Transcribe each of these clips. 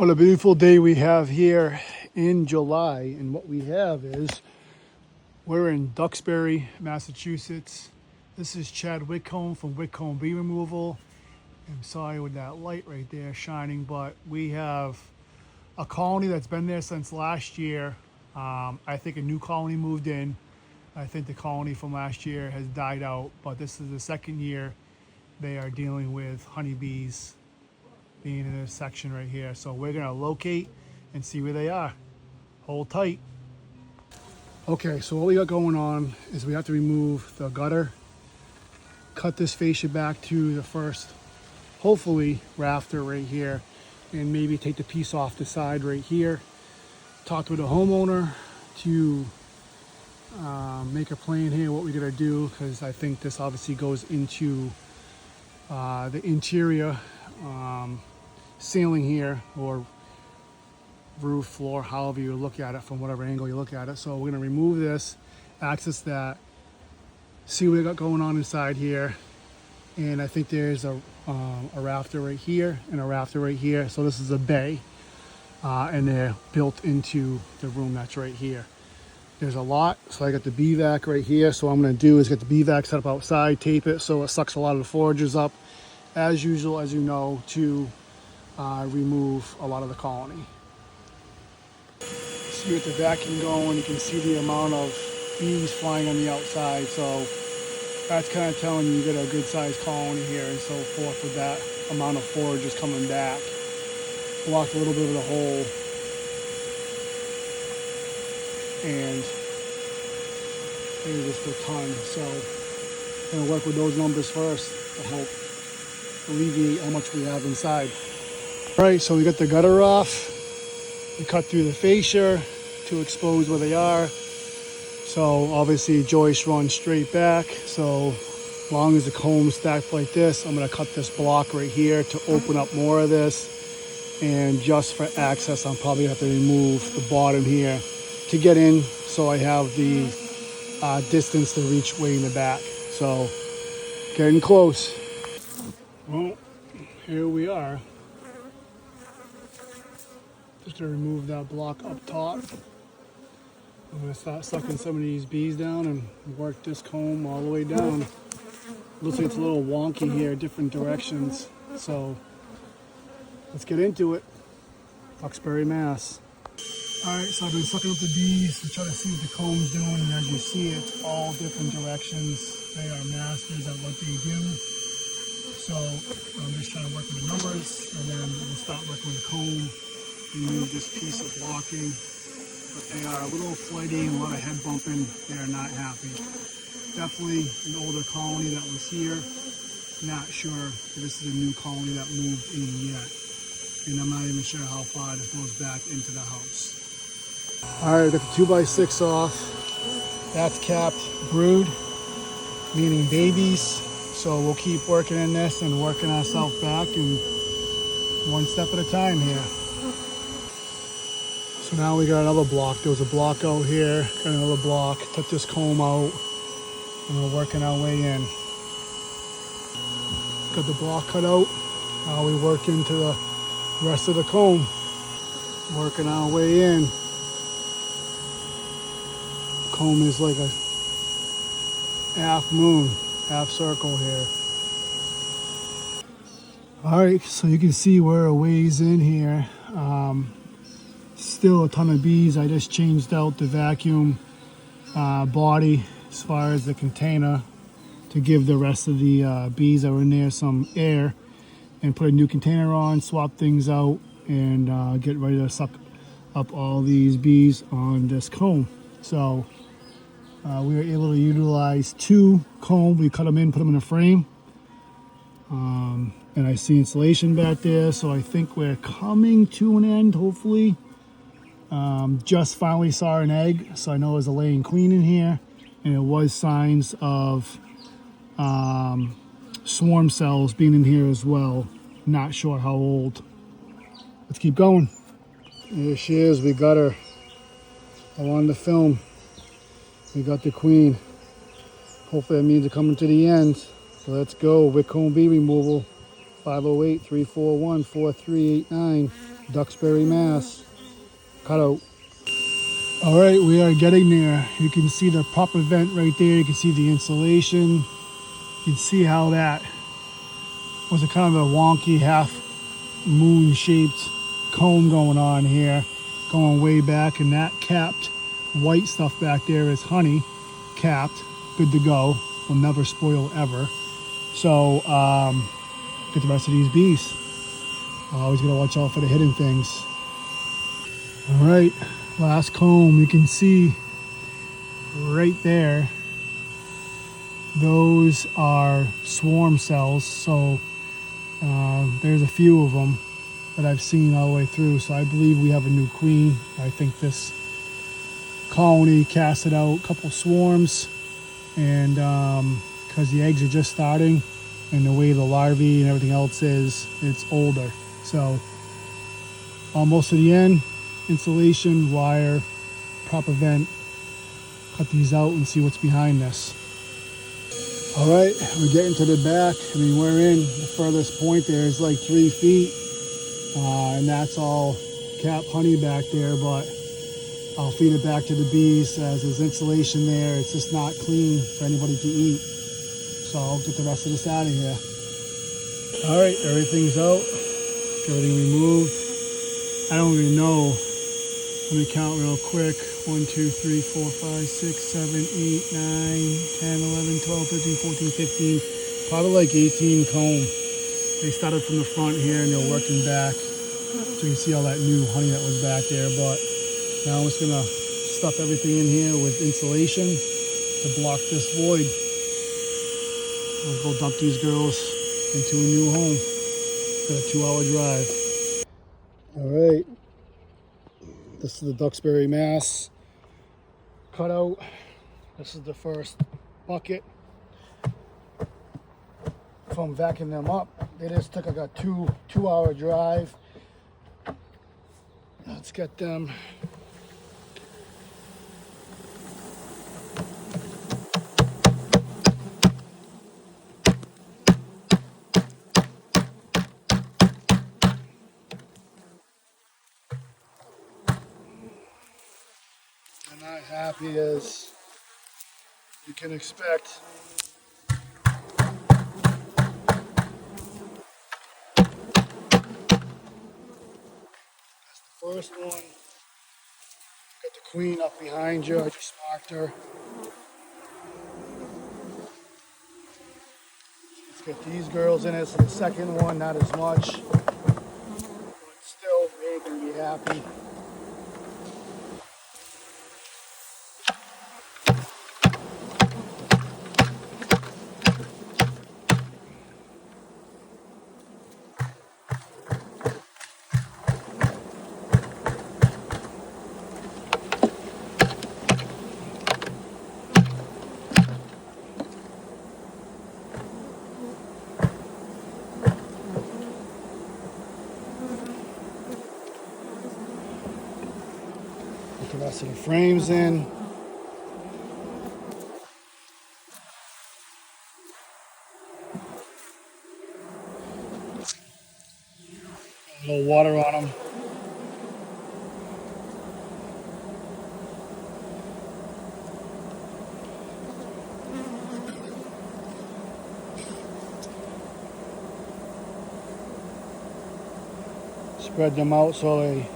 What a beautiful day we have here in July. And what we have is we're in Duxbury, Massachusetts. This is Chad Whitcomb from Whitcomb Bee Removal. I'm sorry with that light right there shining, but we have a colony that's been there since last year. I think a new colony moved in. I think the colony from last year has died out, but this is the second year they are dealing with honeybees being in this section right here. So we're gonna locate and see where they are. Hold tight. Okay, so what we got going on is we have to remove the gutter, cut this fascia back to the first, hopefully, rafter right here, and maybe take the piece off the side right here. Talk with the homeowner to make a plan here what we're gonna do, because I think this obviously goes into the interior ceiling here, or roof, floor, however you look at it, from whatever angle you look at it. So we're gonna remove this, access that, see what we got going on inside here. And I think there's a rafter right here and a rafter right here. So this is a bay, and they're built into the room that's right here. There's a lot, so I got the bee vac right here. So what I'm gonna do is get the bee vac set up outside, tape it so it sucks a lot of the foragers up, as usual, as you know, to remove a lot of the colony. See with the vacuum going, you can see the amount of bees flying on the outside. So that's kind of telling you get a good sized colony here and so forth with that amount of foragers coming back. Blocked a little bit of the hole. And there's just a ton. So I'm gonna work with those numbers first to help alleviate how much we have inside. All right, so we got the gutter off. We cut through the fascia to expose where they are. So obviously joist runs straight back. So as long as the comb's stacked like this, I'm gonna cut this block right here to open up more of this. And just for access, I'll probably have to remove the bottom here to get in, so I have the distance to reach way in the back. So getting close. Well, here we are. Just to remove that block up top. I'm gonna start sucking some of these bees down and work this comb all the way down. Looks like it's a little wonky here, different directions. So let's get into it. Duxbury, Mass. All right, so I've been sucking up the bees to try to see what the comb's doing, and as you see, it's all different directions. They are masters at what they do. So I'm just trying to work with the numbers, and then we'll start working with the comb, remove this piece of blocking. But they are a little flighty and a lot of head bumping. They are not happy. Definitely an older colony that was here. Not sure if this is a new colony that moved in yet. And I'm not even sure how far this goes back into the house. All right, got the 2x6 off. That's capped brood, meaning babies. So we'll keep working in this and working ourselves back, and one step at a time here. So now we got another block. There was a block out here, got another block. Took this comb out, and we're working our way in. Got the block cut out. Now we work into the rest of the comb. Working our way in. Comb is like a half moon, half circle here. All right, so you can see we're a ways in here. Still a ton of bees. I just changed out the vacuum body as far as the container to give the rest of the bees that were in there some air, and put a new container on, swap things out, and get ready to suck up all these bees on this comb. So we were able to utilize 2 comb. We cut them in, put them in a frame. And I see insulation back there, so I think we're coming to an end, hopefully. Just finally saw an egg, so I know there's a laying queen in here, and it was signs of swarm cells being in here as well. Not sure how old. Let's keep going. There she is. We got her. I wanted to film. We got the queen. Hopefully that means we're coming to the end. So let's go. Whitcomb Bee Removal. 508-341-4389. Duxbury, Mass. Cutout. All right, we are getting there. You can see the proper vent right there. You can see the insulation. You can see how that was a kind of a wonky half moon shaped comb going on here, going way back, and that capped white stuff back there is honey, capped, good to go, will never spoil ever. So get the rest of these bees. Always gotta watch out for the hidden things. All right, last comb. You can see right there, those are swarm cells. So there's a few of them that I've seen all the way through. So I believe we have a new queen. I think this colony casted out a couple swarms, and because the eggs are just starting and the way the larvae and everything else is, it's older. So almost to the end, insulation, wire, proper vent. Cut these out and see what's behind this. All right, we're getting to the back. I mean, we're in the furthest point there is like 3 feet, and that's all cap honey back there, but I'll feed it back to the bees as there's insulation there. It's just not clean for anybody to eat. So I'll get the rest of this out of here. All right, everything's out. Everything removed. I don't even know. Let me count real quick. 1, 2, 3, 4, 5, 6, 7, 8, 9, 10, 11, 12, 13, 14, 15. Probably like 18 comb. They started from the front here and they're working back. So you can see all that new honey that was back there. But now I'm just gonna stuff everything in here with insulation to block this void. I'll go dump these girls into a new home. Got a 2-hour drive. All right, this is the Duxbury, Mass. Cutout. This is the first bucket from vacuuming them up. They just took like a two-hour drive. Let's get them. Not happy as you can expect. That's the first one. Got the queen up behind you. I just marked her. Let's get these girls in it. So the second one, not as much, but still, they ain't gonna be happy. Put the rest of the frames in. A little water on them. Spread them out so they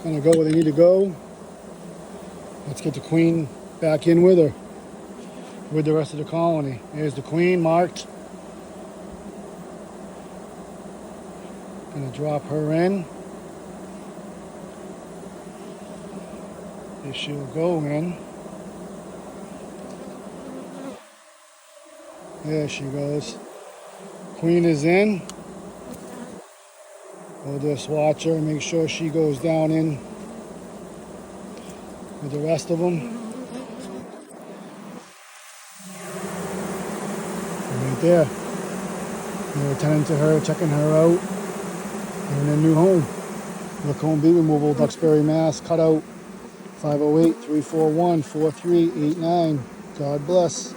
kind of go where they need to go. Let's get the queen back in with her, with the rest of the colony. Here's the queen marked. Gonna drop her in. Here she'll go in. There she goes. Queen is in. We'll just watch her and make sure she goes down in with the rest of them. Right there. We're attending to her, checking her out. And a new home. Look Home Bee Removal, Duxbury, Mass. Cutout 508-341-4389. God bless.